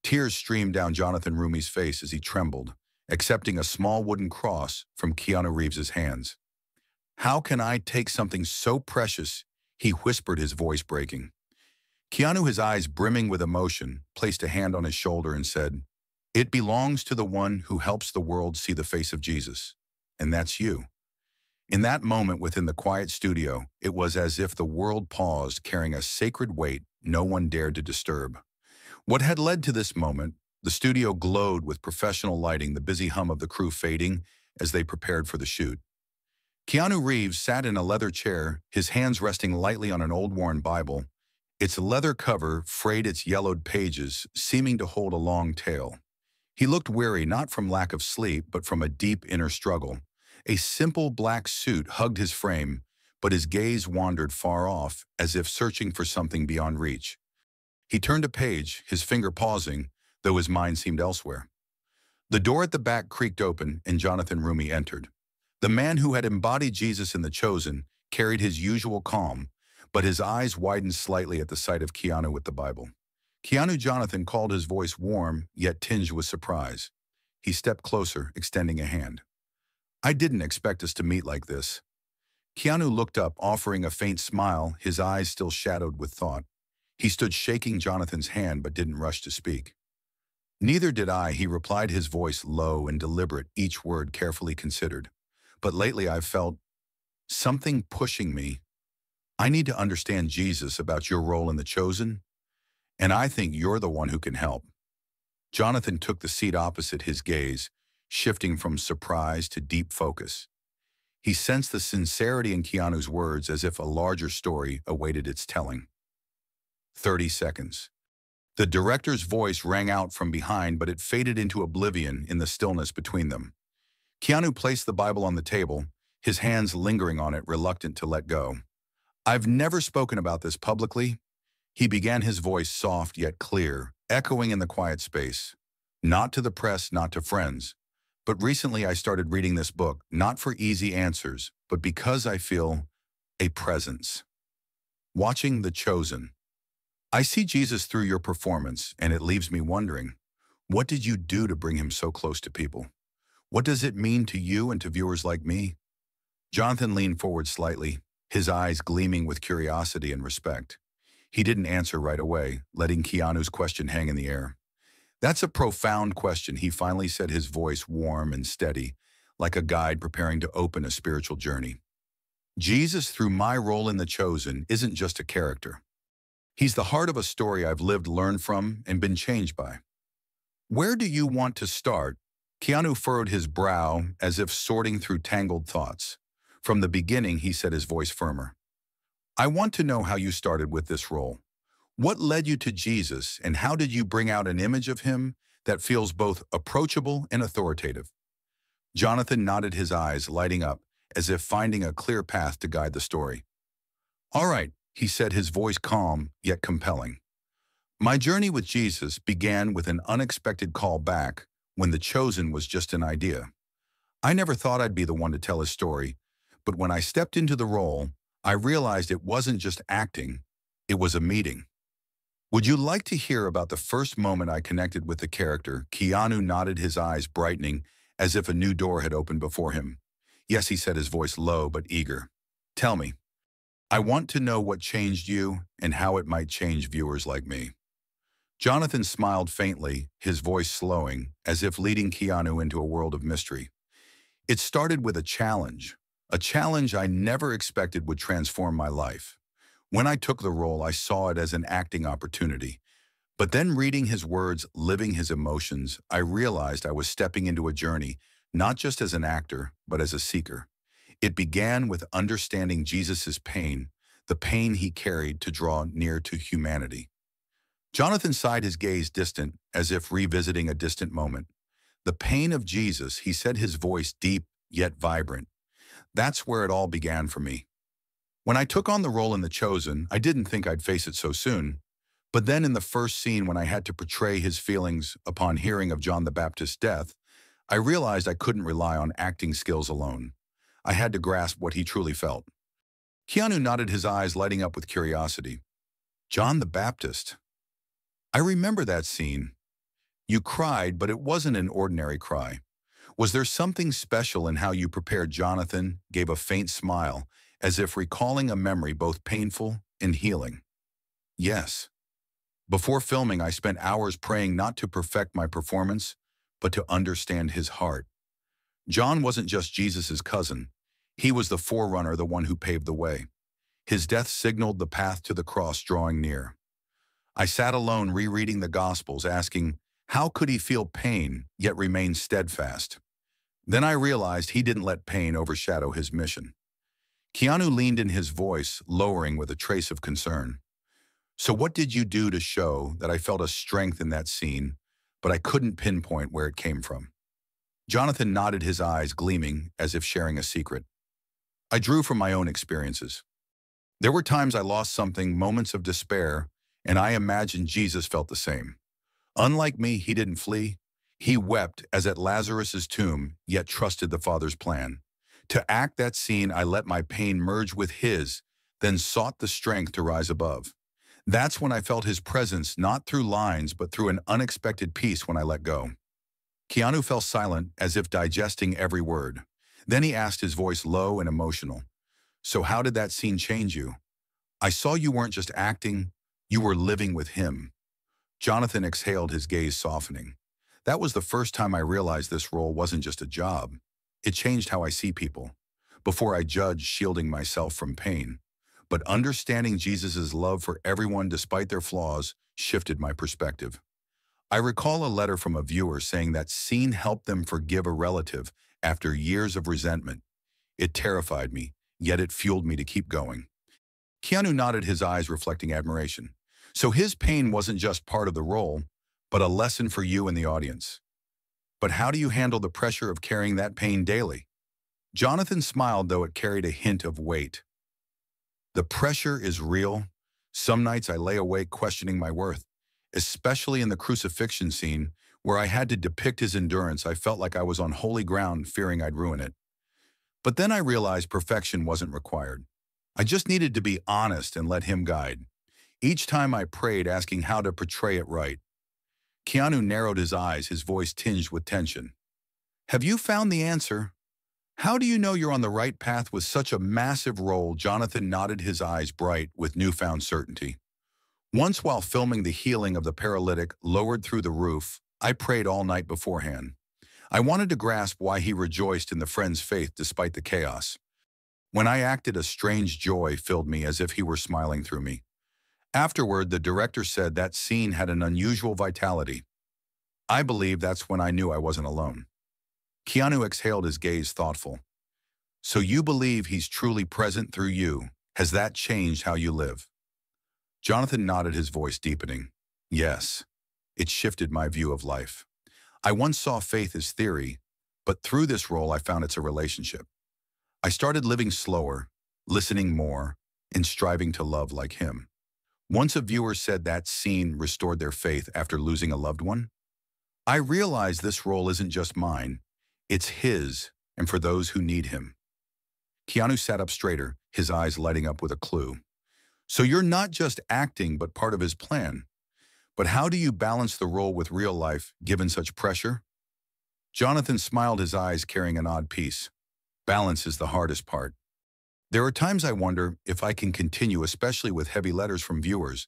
Tears streamed down Jonathan Roumie's face as he trembled, accepting a small wooden cross from Keanu Reeves's hands. "How can I take something so precious?" he whispered, his voice breaking. Keanu, his eyes brimming with emotion, placed a hand on his shoulder and said, "It belongs to the one who helps the world see the face of Jesus. And that's you." In that moment within the quiet studio, it was as if the world paused, carrying a sacred weight no one dared to disturb. What had led to this moment? The studio glowed with professional lighting, the busy hum of the crew fading as they prepared for the shoot. Keanu Reeves sat in a leather chair, his hands resting lightly on an old worn Bible, its leather cover frayed, its yellowed pages seeming to hold a long tale. He looked weary, not from lack of sleep, but from a deep inner struggle. A simple black suit hugged his frame, but his gaze wandered far off, as if searching for something beyond reach. He turned a page, his finger pausing, though his mind seemed elsewhere. The door at the back creaked open, and Jonathan Roumie entered. The man who had embodied Jesus in The Chosen carried his usual calm, but his eyes widened slightly at the sight of Keanu with the Bible. Keanu, Jonathan called, his voice warm, yet tinged with surprise. He stepped closer, extending a hand. "I didn't expect us to meet like this." Keanu looked up, offering a faint smile, his eyes still shadowed with thought. He stood shaking Jonathan's hand but didn't rush to speak. "Neither did I," he replied, his voice low and deliberate, each word carefully considered. "But lately I've felt something pushing me. I need to understand Jesus, about your role in The Chosen, and I think you're the one who can help." Jonathan took the seat opposite, his gaze shifting from surprise to deep focus. He sensed the sincerity in Keanu's words, as if a larger story awaited its telling. 30 seconds. The director's voice rang out from behind, but it faded into oblivion in the stillness between them. Keanu placed the Bible on the table, his hands lingering on it, reluctant to let go. "I've never spoken about this publicly," he began, his voice soft yet clear, echoing in the quiet space. "Not to the press, not to friends. But recently I started reading this book, not for easy answers, but because I feel a presence. Watching The Chosen. I see Jesus through your performance, and it leaves me wondering, what did you do to bring him so close to people? What does it mean to you and to viewers like me?" Jonathan leaned forward slightly, his eyes gleaming with curiosity and respect. He didn't answer right away, letting Keanu's question hang in the air. "That's a profound question," he finally said, his voice warm and steady, like a guide preparing to open a spiritual journey. "Jesus, through my role in The Chosen, isn't just a character. He's the heart of a story I've lived, learned from, and been changed by." "Where do you want to start?" Keanu furrowed his brow, as if sorting through tangled thoughts. "From the beginning," he said, his voice firmer. "I want to know how you started with this role. What led you to Jesus, and how did you bring out an image of him that feels both approachable and authoritative?" Jonathan nodded, his eyes lighting up, as if finding a clear path to guide the story. "All right," he said, his voice calm yet compelling. "My journey with Jesus began with an unexpected call back when The Chosen was just an idea. I never thought I'd be the one to tell his story, but when I stepped into the role, I realized it wasn't just acting, it was a meeting." "Would you like to hear about the first moment I connected with the character?" Keanu nodded, his eyes brightening, as if a new door had opened before him. "Yes," he said, his voice low but eager. "Tell me. I want to know what changed you and how it might change viewers like me." Jonathan smiled faintly, his voice slowing, as if leading Keanu into a world of mystery. "It started with a challenge I never expected would transform my life. When I took the role, I saw it as an acting opportunity. But then, reading his words, living his emotions, I realized I was stepping into a journey, not just as an actor, but as a seeker. It began with understanding Jesus's pain, the pain he carried to draw near to humanity." Jonathan sighed, his gaze distant, as if revisiting a distant moment. "The pain of Jesus," he said, his voice deep yet vibrant. "That's where it all began for me. When I took on the role in The Chosen, I didn't think I'd face it so soon. But then in the first scene, when I had to portray his feelings upon hearing of John the Baptist's death, I realized I couldn't rely on acting skills alone. I had to grasp what he truly felt." Keanu nodded, his eyes lighting up with curiosity. "John the Baptist. I remember that scene. You cried, but it wasn't an ordinary cry. Was there something special in how you prepared? Jonathan gave a faint smile, as if recalling a memory both painful and healing. Yes. Before filming, I spent hours praying not to perfect my performance, but to understand his heart. John wasn't just Jesus' cousin. He was the forerunner, the one who paved the way. His death signaled the path to the cross drawing near. I sat alone rereading the Gospels, asking, how could he feel pain, yet remain steadfast? Then I realized he didn't let pain overshadow his mission. Keanu leaned in, his voice lowering with a trace of concern. So what did you do to show that? I felt a strength in that scene, but I couldn't pinpoint where it came from. Jonathan nodded, his eyes gleaming as if sharing a secret. I drew from my own experiences. There were times I lost something, moments of despair, and I imagined Jesus felt the same. Unlike me, he didn't flee. He wept as at Lazarus's tomb, yet trusted the Father's plan. To act that scene, I let my pain merge with his, then sought the strength to rise above. That's when I felt his presence, not through lines, but through an unexpected peace when I let go. Keanu fell silent, as if digesting every word. Then he asked, his voice low and emotional, so how did that scene change you? I saw you weren't just acting, you were living with him. Jonathan exhaled, his gaze softening. That was the first time I realized this role wasn't just a job. It changed how I see people. Before I judged, shielding myself from pain. But understanding Jesus' love for everyone despite their flaws shifted my perspective. I recall a letter from a viewer saying that scene helped them forgive a relative after years of resentment. It terrified me, yet it fueled me to keep going. Keanu nodded, his eyes reflecting admiration. So his pain wasn't just part of the role, but a lesson for you and the audience. But how do you handle the pressure of carrying that pain daily? Jonathan smiled, though it carried a hint of weight. The pressure is real. Some nights I lay awake questioning my worth, especially in the crucifixion scene where I had to depict his endurance. I felt like I was on holy ground, fearing I'd ruin it. But then I realized perfection wasn't required. I just needed to be honest and let him guide. Each time I prayed, asking how to portray it right. Keanu narrowed his eyes, his voice tinged with tension. Have you found the answer? How do you know you're on the right path with such a massive role? Jonathan nodded, his eyes bright with newfound certainty. Once, while filming the healing of the paralytic lowered through the roof, I prayed all night beforehand. I wanted to grasp why he rejoiced in the friend's faith despite the chaos. When I acted, a strange joy filled me, as if he were smiling through me. Afterward, the director said that scene had an unusual vitality. I believe that's when I knew I wasn't alone. Keanu exhaled, his gaze thoughtful. So you believe he's truly present through you? Has that changed how you live? Jonathan nodded, his voice deepening. Yes, it shifted my view of life. I once saw faith as theory, but through this role I found it's a relationship. I started living slower, listening more, and striving to love like him. Once a viewer said that scene restored their faith after losing a loved one. I realized this role isn't just mine, it's his, and for those who need him. Keanu sat up straighter, his eyes lighting up with a clue. So you're not just acting, but part of his plan. But how do you balance the role with real life, given such pressure? Jonathan smiled, his eyes carrying an odd peace. Balance is the hardest part. There are times I wonder if I can continue, especially with heavy letters from viewers.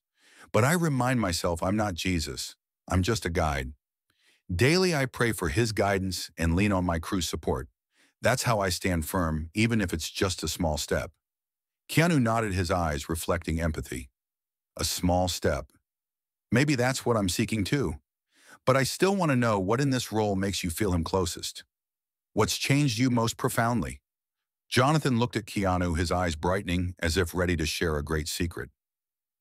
But I remind myself I'm not Jesus. I'm just a guide. Daily I pray for his guidance and lean on my crew's support. That's how I stand firm, even if it's just a small step. Keanu nodded, his eyes reflecting empathy. A small step. Maybe that's what I'm seeking too. But I still want to know what in this role makes you feel him closest. What's changed you most profoundly? Jonathan looked at Keanu, his eyes brightening as if ready to share a great secret.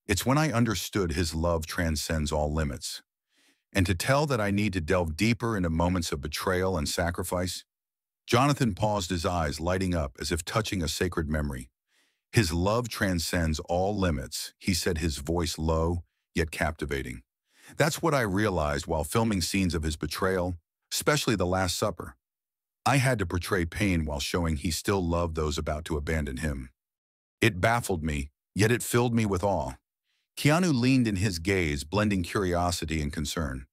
It's when I understood his love transcends all limits. And to tell that I need to delve deeper into moments of betrayal and sacrifice. Jonathan paused, his eyes lighting up as if touching a sacred memory. His love transcends all limits, he said, his voice low, yet captivating. That's what I realized while filming scenes of his betrayal, especially the Last Supper. I had to portray pain while showing he still loved those about to abandon him. It baffled me, yet it filled me with awe. Keanu leaned in, his gaze blending curiosity and concern.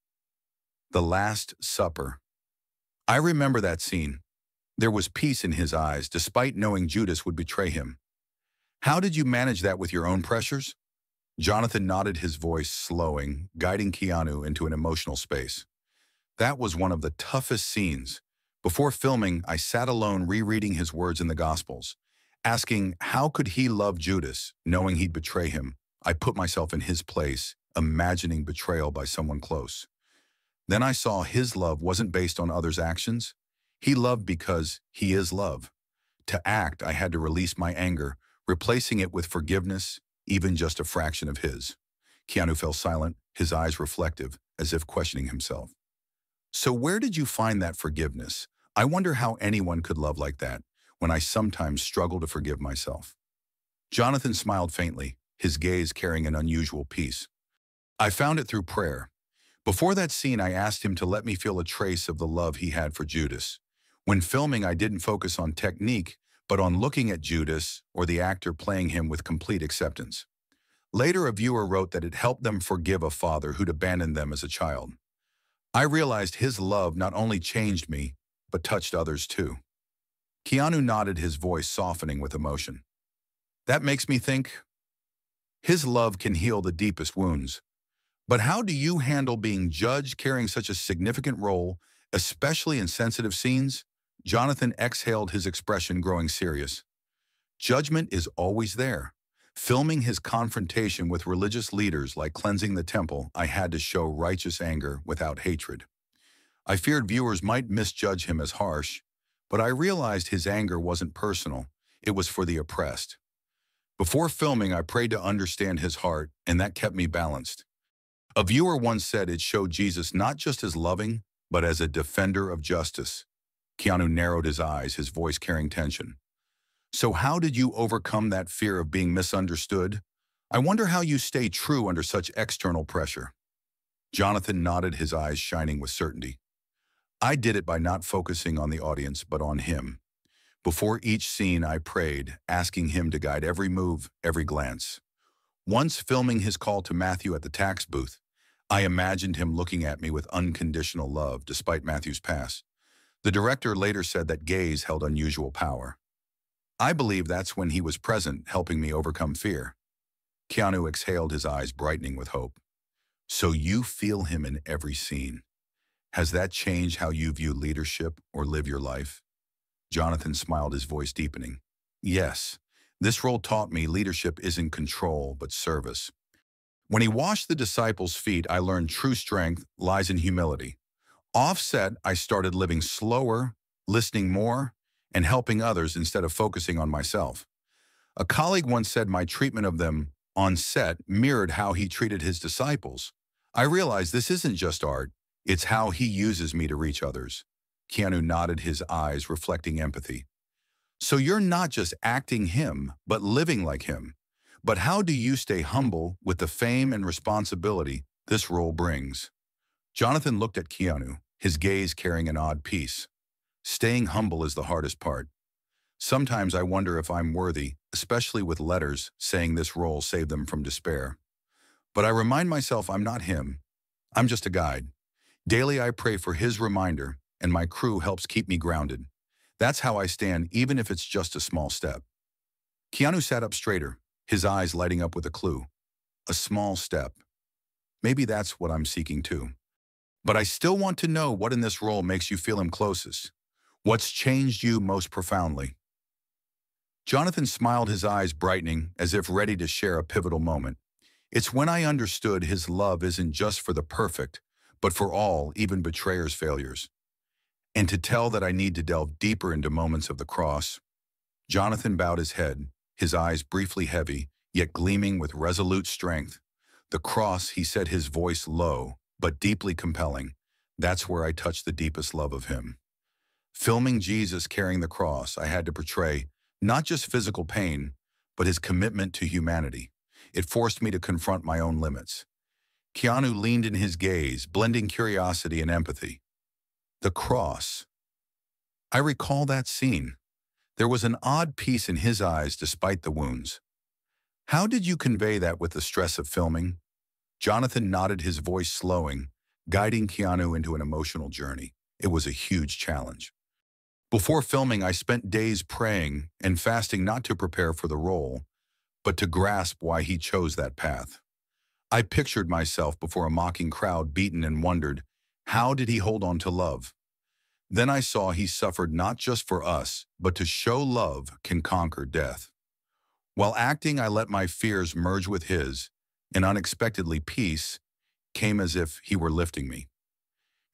The Last Supper. I remember that scene. There was peace in his eyes, despite knowing Judas would betray him. How did you manage that with your own pressures? Jonathan nodded, his voice slowing, guiding Keanu into an emotional space. That was one of the toughest scenes. Before filming, I sat alone rereading his words in the Gospels, asking how could he love Judas, knowing he'd betray him. I put myself in his place, imagining betrayal by someone close. Then I saw his love wasn't based on others' actions. He loved because he is love. To act, I had to release my anger, replacing it with forgiveness, even just a fraction of his. Keanu fell silent, his eyes reflective, as if questioning himself. So where did you find that forgiveness? I wonder how anyone could love like that, when I sometimes struggle to forgive myself. Jonathan smiled faintly, his gaze carrying an unusual peace. I found it through prayer. Before that scene, I asked him to let me feel a trace of the love he had for Judas. When filming, I didn't focus on technique, but on looking at Judas or the actor playing him with complete acceptance. Later, a viewer wrote that it helped them forgive a father who'd abandoned them as a child. I realized his love not only changed me, but touched others too. Keanu nodded, his voice softening with emotion. That makes me think, his love can heal the deepest wounds. But how do you handle being judged carrying such a significant role, especially in sensitive scenes? Jonathan exhaled, his expression growing serious. Judgment is always there. Filming his confrontation with religious leaders like cleansing the temple, I had to show righteous anger without hatred. I feared viewers might misjudge him as harsh, but I realized his anger wasn't personal. It was for the oppressed. Before filming, I prayed to understand his heart, and that kept me balanced. A viewer once said it showed Jesus not just as loving, but as a defender of justice. Keanu narrowed his eyes, his voice carrying tension. So how did you overcome that fear of being misunderstood? I wonder how you stay true under such external pressure. Jonathan nodded, his eyes shining with certainty. I did it by not focusing on the audience, but on him. Before each scene, I prayed, asking him to guide every move, every glance. Once filming his call to Matthew at the tax booth, I imagined him looking at me with unconditional love, despite Matthew's past. The director later said that gaze held unusual power. I believe that's when he was present, helping me overcome fear. Keanu exhaled, his eyes brightening with hope. So you feel him in every scene. Has that changed how you view leadership or live your life? Jonathan smiled, his voice deepening. Yes, this role taught me leadership isn't control, but service. When he washed the disciples' feet, I learned true strength lies in humility. Offset, I started living slower, listening more, and helping others instead of focusing on myself. A colleague once said my treatment of them on set mirrored how he treated his disciples. I realized this isn't just art, it's how he uses me to reach others. Keanu nodded, his eyes reflecting empathy. So you're not just acting him, but living like him. But how do you stay humble with the fame and responsibility this role brings? Jonathan looked at Keanu, his gaze carrying an odd peace. Staying humble is the hardest part. Sometimes I wonder if I'm worthy, especially with letters saying this role saved them from despair. But I remind myself I'm not him. I'm just a guide. Daily I pray for his reminder, and my crew helps keep me grounded. That's how I stand, even if it's just a small step. Keanu sat up straighter, his eyes lighting up with a clue. A small step. Maybe that's what I'm seeking too. But I still want to know what in this role makes you feel him closest. What's changed you most profoundly? Jonathan smiled, his eyes brightening, as if ready to share a pivotal moment. It's when I understood his love isn't just for the perfect, but for all, even betrayers' failures. And to tell that I need to delve deeper into moments of the cross. Jonathan bowed his head, his eyes briefly heavy, yet gleaming with resolute strength. The cross, he said, his voice low, but deeply compelling. That's where I touched the deepest love of him. Filming Jesus carrying the cross, I had to portray not just physical pain, but his commitment to humanity. It forced me to confront my own limits. Keanu leaned in his gaze, blending curiosity and empathy. The cross. I recall that scene. There was an odd peace in his eyes despite the wounds. How did you convey that with the stress of filming? Jonathan nodded, his voice slowing, guiding Keanu into an emotional journey. It was a huge challenge. Before filming, I spent days praying and fasting not to prepare for the role, but to grasp why he chose that path. I pictured myself before a mocking crowd, beaten, and wondered, how did he hold on to love? Then I saw he suffered not just for us, but to show love can conquer death. While acting, I let my fears merge with his, and unexpectedly peace came as if he were lifting me.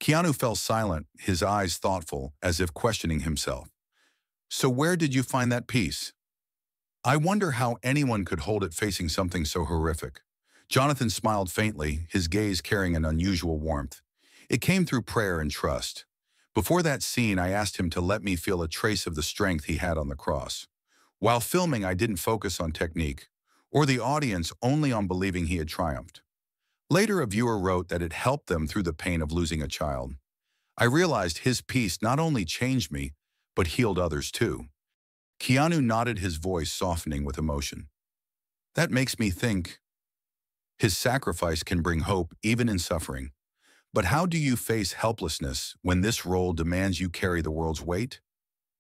Keanu fell silent, his eyes thoughtful, as if questioning himself. So where did you find that peace? I wonder how anyone could hold it facing something so horrific. Jonathan smiled faintly, his gaze carrying an unusual warmth. It came through prayer and trust. Before that scene, I asked him to let me feel a trace of the strength he had on the cross. While filming, I didn't focus on technique, or the audience, only on believing he had triumphed. Later, a viewer wrote that it helped them through the pain of losing a child. I realized his peace not only changed me, but healed others too. Keanu nodded, his voice softening with emotion. That makes me think his sacrifice can bring hope even in suffering. But how do you face helplessness when this role demands you carry the world's weight?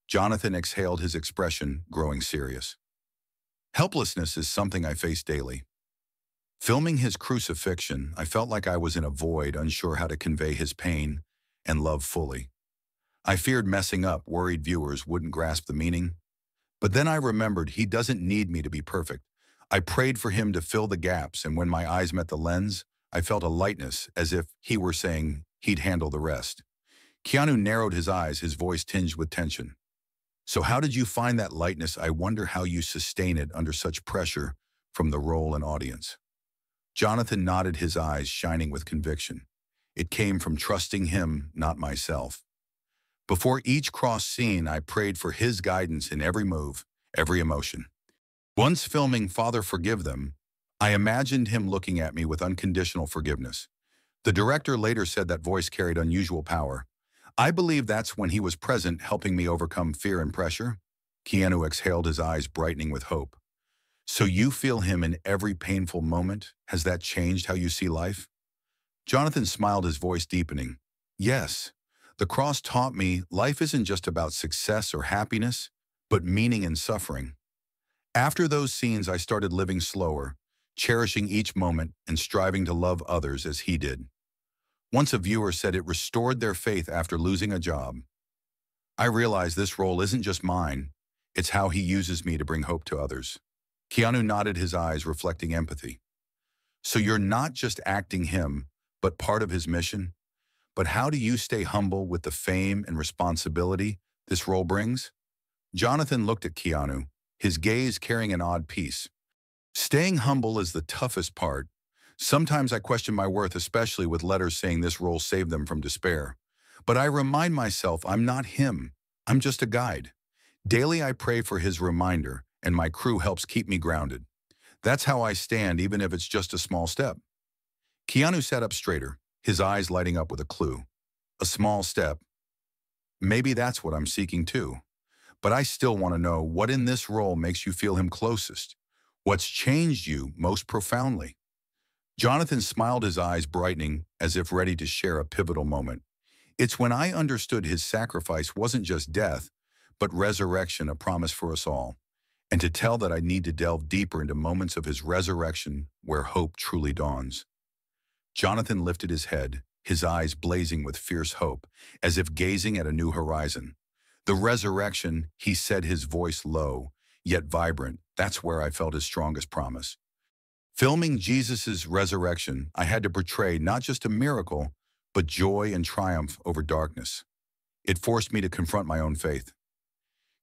Jonathan exhaled, his expression growing serious. Helplessness is something I face daily. Filming his crucifixion, I felt like I was in a void, unsure how to convey his pain and love fully. I feared messing up, worried viewers wouldn't grasp the meaning. But then I remembered he doesn't need me to be perfect. I prayed for him to fill the gaps, and when my eyes met the lens, I felt a lightness, as if he were saying he'd handle the rest. Keanu narrowed his eyes, his voice tinged with tension. So how did you find that lightness? I wonder how you sustain it under such pressure from the role and audience. Jonathan nodded, his eyes shining with conviction. It came from trusting him, not myself. Before each cross scene, I prayed for his guidance in every move, every emotion. Once filming Father Forgive Them, I imagined him looking at me with unconditional forgiveness. The director later said that voice carried unusual power. I believe that's when he was present, helping me overcome fear and pressure. Keanu exhaled, his eyes brightening with hope. So you feel him in every painful moment? Has that changed how you see life? Jonathan smiled, his voice deepening. Yes, the cross taught me life isn't just about success or happiness, but meaning and suffering. After those scenes, I started living slower, cherishing each moment and striving to love others as he did. Once a viewer said it restored their faith after losing a job. I realized this role isn't just mine, it's how he uses me to bring hope to others. Keanu nodded, his eyes reflecting empathy. So you're not just acting him, but part of his mission? But how do you stay humble with the fame and responsibility this role brings? Jonathan looked at Keanu, his gaze carrying an odd peace. Staying humble is the toughest part. Sometimes I question my worth, especially with letters saying this role saved them from despair. But I remind myself I'm not him. I'm just a guide. Daily I pray for his reminder, and my crew helps keep me grounded. That's how I stand, even if it's just a small step. Keanu sat up straighter, his eyes lighting up with a clue. A small step. Maybe that's what I'm seeking too. But I still want to know, what in this role makes you feel him closest? What's changed you most profoundly? Jonathan smiled, his eyes brightening as if ready to share a pivotal moment. It's when I understood his sacrifice wasn't just death, but resurrection, a promise for us all. And to tell that I need to delve deeper into moments of his resurrection where hope truly dawns. Jonathan lifted his head, his eyes blazing with fierce hope, as if gazing at a new horizon. The resurrection, he said, his voice low, yet vibrant, that's where I felt his strongest promise. Filming Jesus' resurrection, I had to portray not just a miracle, but joy and triumph over darkness. It forced me to confront my own faith.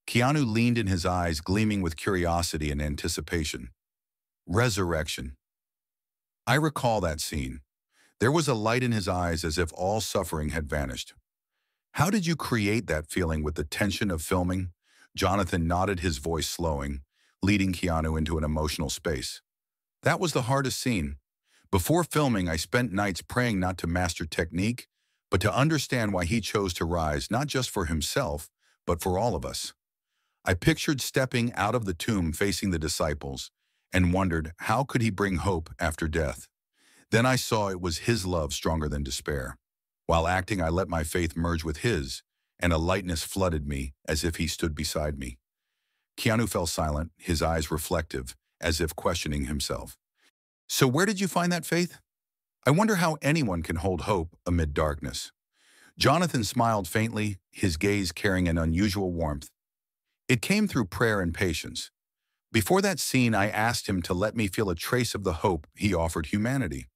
Keanu leaned in, his eyes gleaming with curiosity and anticipation. Resurrection. I recall that scene. There was a light in his eyes, as if all suffering had vanished. How did you create that feeling with the tension of filming? Jonathan nodded, his voice slowing, leading Keanu into an emotional space. That was the hardest scene. Before filming, I spent nights praying not to master technique, but to understand why he chose to rise, not just for himself, but for all of us. I pictured stepping out of the tomb facing the disciples and wondered, how could he bring hope after death? Then I saw it was his love stronger than despair. While acting, I let my faith merge with his, and a lightness flooded me as if he stood beside me. Keanu fell silent, his eyes reflective, as if questioning himself. So where did you find that faith? I wonder how anyone can hold hope amid darkness. Jonathan smiled faintly, his gaze carrying an unusual warmth. It came through prayer and patience. Before that scene, I asked him to let me feel a trace of the hope he offered humanity.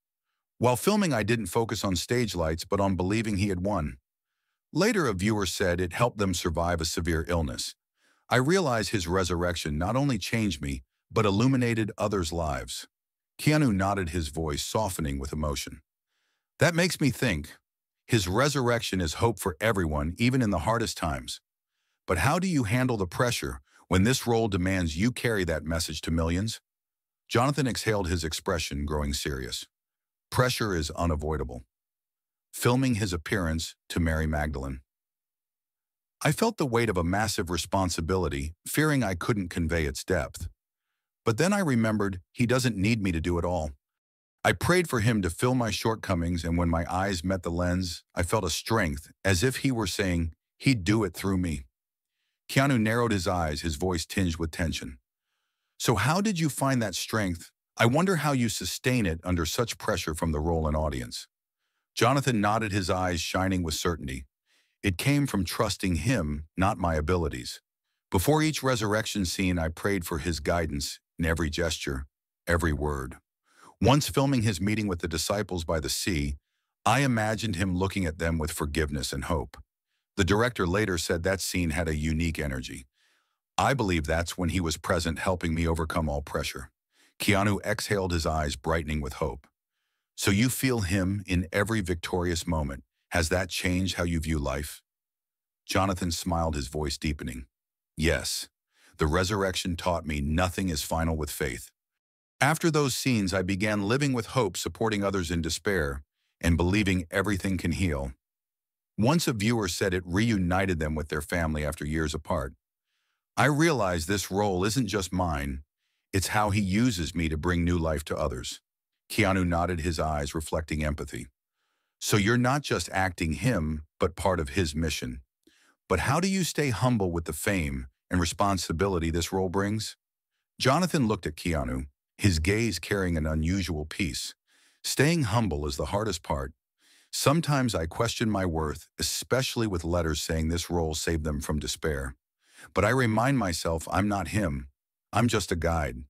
While filming, I didn't focus on stage lights, but on believing he had won. Later, a viewer said it helped them survive a severe illness. I realized his resurrection not only changed me, but illuminated others' lives. Keanu nodded, his voice softening with emotion. That makes me think. His resurrection is hope for everyone, even in the hardest times. But how do you handle the pressure when this role demands you carry that message to millions? Jonathan exhaled, his expression growing serious. Pressure is unavoidable. Filming his appearance to Mary Magdalene. I felt the weight of a massive responsibility, fearing I couldn't convey its depth. But then I remembered he doesn't need me to do it all. I prayed for him to fill my shortcomings, and when my eyes met the lens, I felt a strength, as if he were saying he'd do it through me. Keanu narrowed his eyes, his voice tinged with tension. So how did you find that strength? I wonder how you sustain it under such pressure from the role and audience. Jonathan nodded, his eyes shining with certainty. It came from trusting him, not my abilities. Before each resurrection scene, I prayed for his guidance in every gesture, every word. Once filming his meeting with the disciples by the sea, I imagined him looking at them with forgiveness and hope. The director later said that scene had a unique energy. I believe that's when he was present, helping me overcome all pressure. Keanu exhaled, his eyes brightening with hope. So you feel him in every victorious moment. Has that changed how you view life? Jonathan smiled, his voice deepening. Yes, the resurrection taught me nothing is final with faith. After those scenes, I began living with hope, supporting others in despair, and believing everything can heal. Once a viewer said it reunited them with their family after years apart. I realized this role isn't just mine, it's how he uses me to bring new life to others. Keanu nodded, his eyes reflecting empathy. So you're not just acting him, but part of his mission. But how do you stay humble with the fame and responsibility this role brings? Jonathan looked at Keanu, his gaze carrying an unusual peace. Staying humble is the hardest part. Sometimes I question my worth, especially with letters saying this role saved them from despair. But I remind myself I'm not him. I'm just a guide.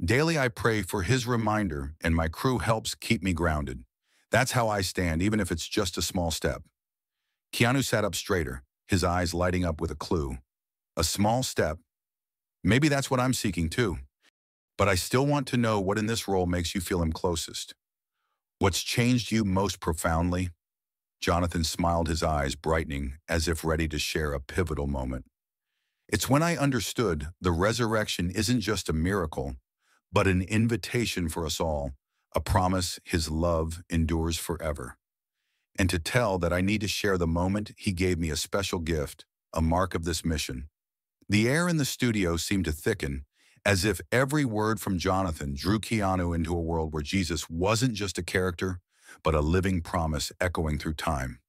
Daily I pray for his reminder, and my crew helps keep me grounded. That's how I stand, even if it's just a small step. Keanu sat up straighter, his eyes lighting up with a clue. A small step. Maybe that's what I'm seeking too. But I still want to know what in this role makes you feel him closest. What's changed you most profoundly? Jonathan smiled, his eyes brightening as if ready to share a pivotal moment. It's when I understood the resurrection isn't just a miracle, but an invitation for us all, a promise his love endures forever. And to tell that I need to share the moment he gave me a special gift, a mark of this mission. The air in the studio seemed to thicken, as if every word from Jonathan drew Keanu into a world where Jesus wasn't just a character, but a living promise echoing through time.